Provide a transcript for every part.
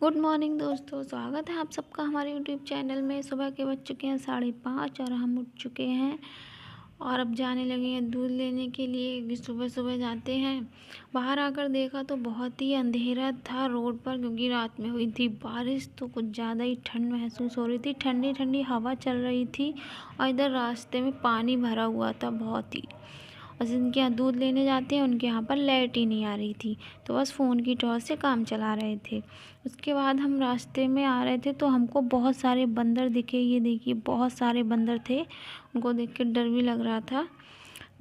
Good morning दोस्तों, स्वागत है आप सबका हमारे यूट्यूब चैनल में। सुबह के बज चुके हैं 5:30 और हम उठ चुके हैं और अब जाने लगे हैं दूध लेने के लिए, क्योंकि सुबह सुबह जाते हैं। बाहर आकर देखा तो बहुत ही अंधेरा था रोड पर, क्योंकि रात में हुई थी बारिश, तो कुछ ज़्यादा ही ठंड महसूस हो रही थी। ठंडी ठंडी हवा चल रही थी और इधर रास्ते में पानी भरा हुआ था बहुत ही। और जिनके यहाँ दूध लेने जाते हैं उनके यहाँ पर लाइट ही नहीं आ रही थी, तो बस फ़ोन की टॉर्च से काम चला रहे थे। उसके बाद हम रास्ते में आ रहे थे तो हमको बहुत सारे बंदर दिखे। ये देखिए, बहुत सारे बंदर थे, उनको देख के डर भी लग रहा था।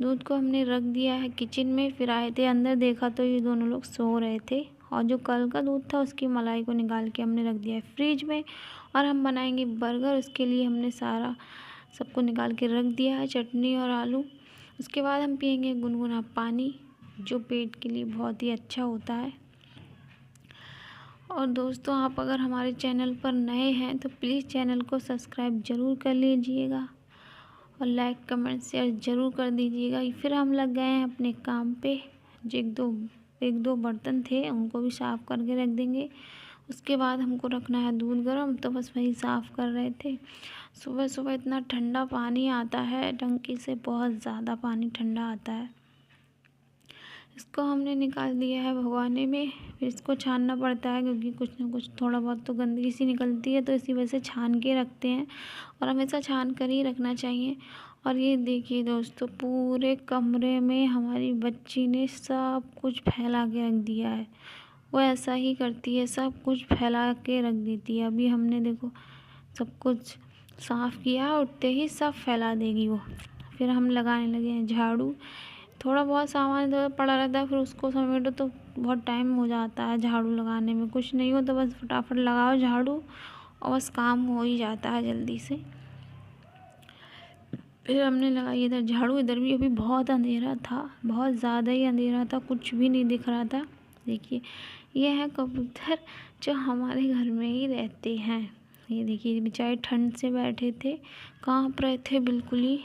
दूध को हमने रख दिया है किचन में, फिर आए थे अंदर, देखा तो ये दोनों लोग सो रहे थे। और जो कल का दूध था उसकी मलाई को निकाल के हमने रख दिया है फ्रिज में, और हम बनाएंगे बर्गर। उसके लिए हमने सारा सबको निकाल के रख दिया है, चटनी और आलू। उसके बाद हम पियेंगे गुनगुना पानी, जो पेट के लिए बहुत ही अच्छा होता है। और दोस्तों, आप अगर हमारे चैनल पर नए हैं तो प्लीज़ चैनल को सब्सक्राइब ज़रूर कर लीजिएगा और लाइक कमेंट शेयर ज़रूर कर दीजिएगा। फिर हम लग गए हैं अपने काम पे। जो एक दो बर्तन थे उनको भी साफ़ करके रख देंगे। उसके बाद हमको रखना है दूध गर्म, तो बस वही साफ़ कर रहे थे। सुबह सुबह इतना ठंडा पानी आता है टंकी से, बहुत ज़्यादा पानी ठंडा आता है। इसको हमने निकाल दिया है भगोने में। फिर इसको छानना पड़ता है, क्योंकि कुछ ना कुछ थोड़ा बहुत तो गंदगी सी निकलती है, तो इसी वजह से छान के रखते हैं और हमेशा छान कर ही रखना चाहिए। और ये देखिए दोस्तों, पूरे कमरे में हमारी बच्ची ने सब कुछ फैला के रख दिया है। वो ऐसा ही करती है, सब कुछ फैला के रख देती है। अभी हमने देखो सब कुछ साफ़ किया, उठते ही सब फैला देगी वो। फिर हम लगाने लगे हैं झाड़ू। थोड़ा बहुत सामान इधर पड़ा रहता है, फिर उसको समेटो तो बहुत टाइम हो जाता है झाड़ू लगाने में। कुछ नहीं हो तो बस फटाफट लगाओ झाड़ू और बस काम हो ही जाता है जल्दी से। फिर हमने लगाई इधर झाड़ू। इधर भी अभी बहुत अंधेरा था, बहुत ज़्यादा ही अंधेरा था, कुछ भी नहीं दिख रहा था। देखिए, ये है कबूतर जो हमारे घर में ही रहते हैं। ये देखिए, बेचारे ठंड से बैठे थे, काँप रहे थे बिल्कुल ही।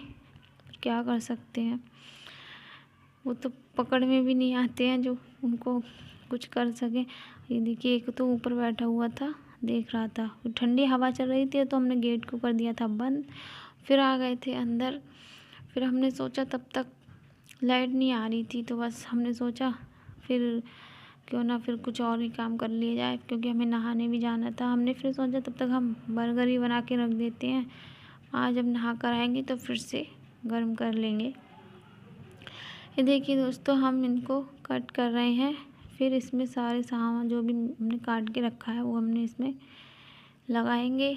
क्या कर सकते हैं, वो तो पकड़ में भी नहीं आते हैं जो उनको कुछ कर सकें। ये देखिए, एक तो ऊपर बैठा हुआ था, देख रहा था। ठंडी हवा चल रही थी तो हमने गेट को कर दिया था बंद। फिर आ गए थे अंदर। फिर हमने सोचा, तब तक लाइट नहीं आ रही थी, तो बस हमने सोचा फिर क्यों ना फिर कुछ और ही काम कर लिया जाए, क्योंकि हमें नहाने भी जाना था। हमने फिर सोचा तब तक हम बर्गर ही बना के रख देते हैं, आज जब नहा कर आएंगे तो फिर से गर्म कर लेंगे। ये देखिए दोस्तों, हम इनको कट कर रहे हैं। फिर इसमें सारे सामान जो भी हमने काट के रखा है वो हमने इसमें लगाएंगे।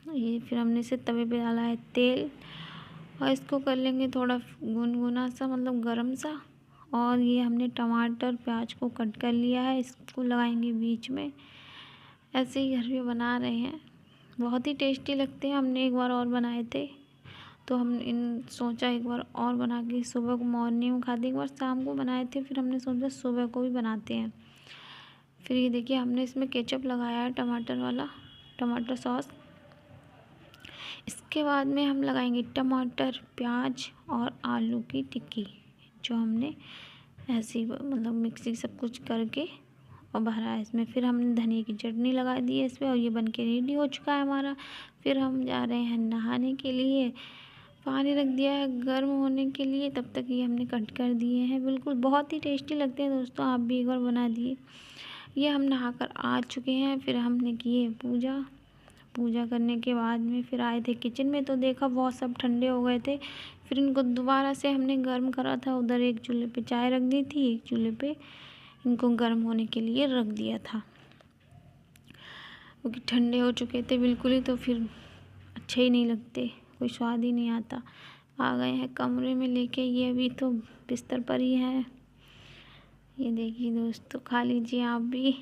ये फिर हमने इसे तवे पे डाला है तेल, और इसको कर लेंगे थोड़ा गुनगुना सा, मतलब गरम सा। और ये हमने टमाटर प्याज को कट कर लिया है, इसको लगाएंगे बीच में। ऐसे ही घर में बना रहे हैं, बहुत ही टेस्टी लगते हैं। हमने एक बार और बनाए थे, तो हम सोचा एक बार और बना के सुबह को मॉर्निंग में खाते, एक बार शाम को बनाए थे, फिर हमने सोचा सुबह को भी बनाते हैं। फिर ये देखिए, हमने इसमें केचप लगाया है, टमाटर वाला, टमाटर सॉस। इसके बाद में हम लगाएंगे टमाटर, प्याज और आलू की टिक्की, जो हमने ऐसे ही मतलब मिक्सी सब कुछ करके और भरा है इसमें। फिर हमने धनिया की चटनी लगा दी है इस पर, और ये बन के रेडी हो चुका है हमारा। फिर हम जा रहे हैं नहाने के लिए। पानी रख दिया है गर्म होने के लिए, तब तक ये हमने कट कर दिए हैं। बिल्कुल बहुत ही टेस्टी लगते हैं दोस्तों, आप भी एक बार बना दिए। ये हम नहाकर आ चुके हैं। फिर हमने किए पूजा करने के बाद में फिर आए थे किचन में, तो देखा बहुत सब ठंडे हो गए थे। फिर इनको दोबारा से हमने गर्म करा था। उधर एक चूल्हे पे चाय रख दी थी, एक चूल्हे पे इनको गर्म होने के लिए रख दिया था, क्योंकि ठंडे हो चुके थे बिल्कुल ही, तो फिर अच्छे ही नहीं लगते, कोई स्वाद ही नहीं आता। आ गए हैं कमरे में लेके, ये अभी तो बिस्तर पर ही है। ये देखिए दोस्तों, खा लीजिए आप भी।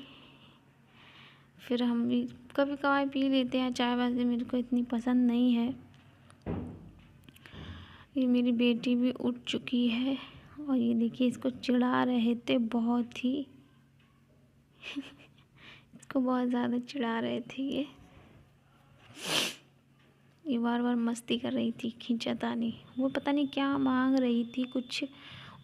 फिर हम भी कभी कभार पी लेते हैं चाय, वैसे मेरे को इतनी पसंद नहीं है। ये मेरी बेटी भी उठ चुकी है, और ये देखिए इसको चिढ़ा रहे थे बहुत ही इसको बहुत ज़्यादा चिढ़ा रहे थे ये बार बार मस्ती कर रही थी, खींचातानी। वो पता नहीं क्या मांग रही थी कुछ।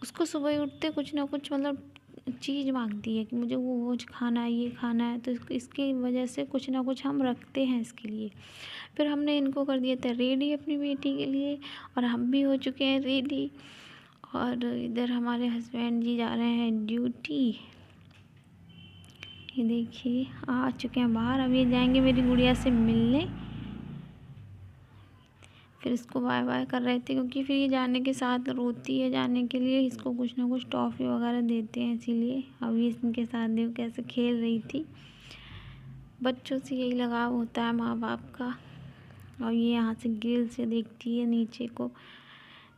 उसको सुबह उठते कुछ ना कुछ मतलब चीज़ मांगती है कि मुझे वो खाना है, ये खाना है, तो इसकी वजह से कुछ ना कुछ हम रखते हैं इसके लिए। फिर हमने इनको कर दिया था रेडी अपनी बेटी के लिए, और हम भी हो चुके हैं रेडी। और इधर हमारे हस्बैंड जी जा रहे हैं ड्यूटी। ये देखिए आ चुके हैं बाहर। अब ये जाएंगे मेरी गुड़िया से मिलने, फिर इसको बाय बाय कर रहे थे क्योंकि फिर ये जाने के साथ रोती है जाने के लिए, इसको कुछ ना कुछ टॉफ़ी वगैरह देते हैं इसीलिए। अब ये इनके साथ देखो कैसे खेल रही थी। बच्चों से यही लगाव होता है माँ बाप का। और ये यहाँ से ग्रिल से देखती है नीचे को,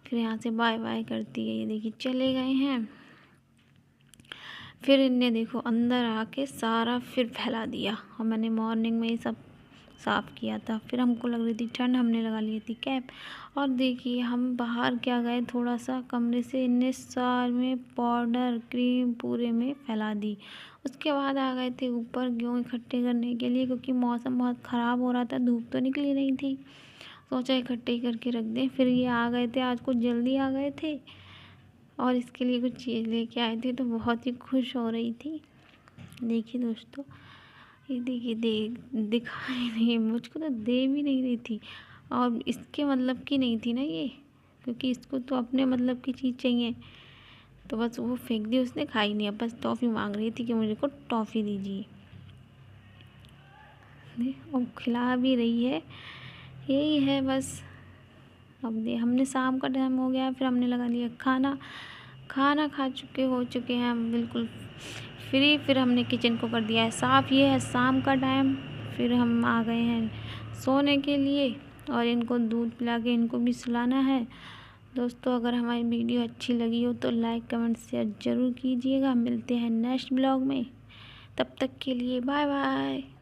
फिर यहाँ से बाय बाय करती है। ये देखिए चले गए हैं। फिर इनने देखो अंदर आके सारा फिर फैला दिया, और मैंने मॉर्निंग में ये सब साफ़ किया था। फिर हमको लग रही थी ठंड, हमने लगा ली थी कैप। और देखिए हम बाहर क्या गए, थोड़ा सा कमरे से इनने सार में पाउडर क्रीम पूरे में फैला दी। उसके बाद आ गए थे ऊपर गेहूँ इकट्ठे करने के लिए, क्योंकि मौसम बहुत ख़राब हो रहा था, धूप तो निकली नहीं थी। सोचा इकट्ठे करके रख दें। फिर ये आ गए थे, आज कुछ जल्दी आ गए थे और इसके लिए कुछ चीज़ लेके आए थे, तो बहुत ही खुश हो रही थी। देखिए दोस्तों, ये देखिए दिखाई नहीं, मुझको तो दे भी नहीं रही थी, और इसके मतलब की नहीं थी ना ये, क्योंकि इसको तो अपने मतलब की चीज़ चाहिए, तो बस वो फेंक दी उसने, खाई नहीं। अब बस टॉफ़ी मांग रही थी कि मुझे को टॉफ़ी दीजिए, और खिला भी रही है। यही है बस। अब हमने शाम का टाइम हो गया, फिर हमने लगा लिया खाना। खाना खा चुके हो चुके हैं हम बिल्कुल फ्री। फिर हमने किचन को कर दिया है साफ़। ये है शाम का टाइम। फिर हम आ गए हैं सोने के लिए, और इनको दूध पिला के इनको भी सुलाना है। दोस्तों, अगर हमारी वीडियो अच्छी लगी हो तो लाइक कमेंट शेयर ज़रूर कीजिएगा। मिलते हैं नेक्स्ट ब्लॉग में, तब तक के लिए बाय बाय।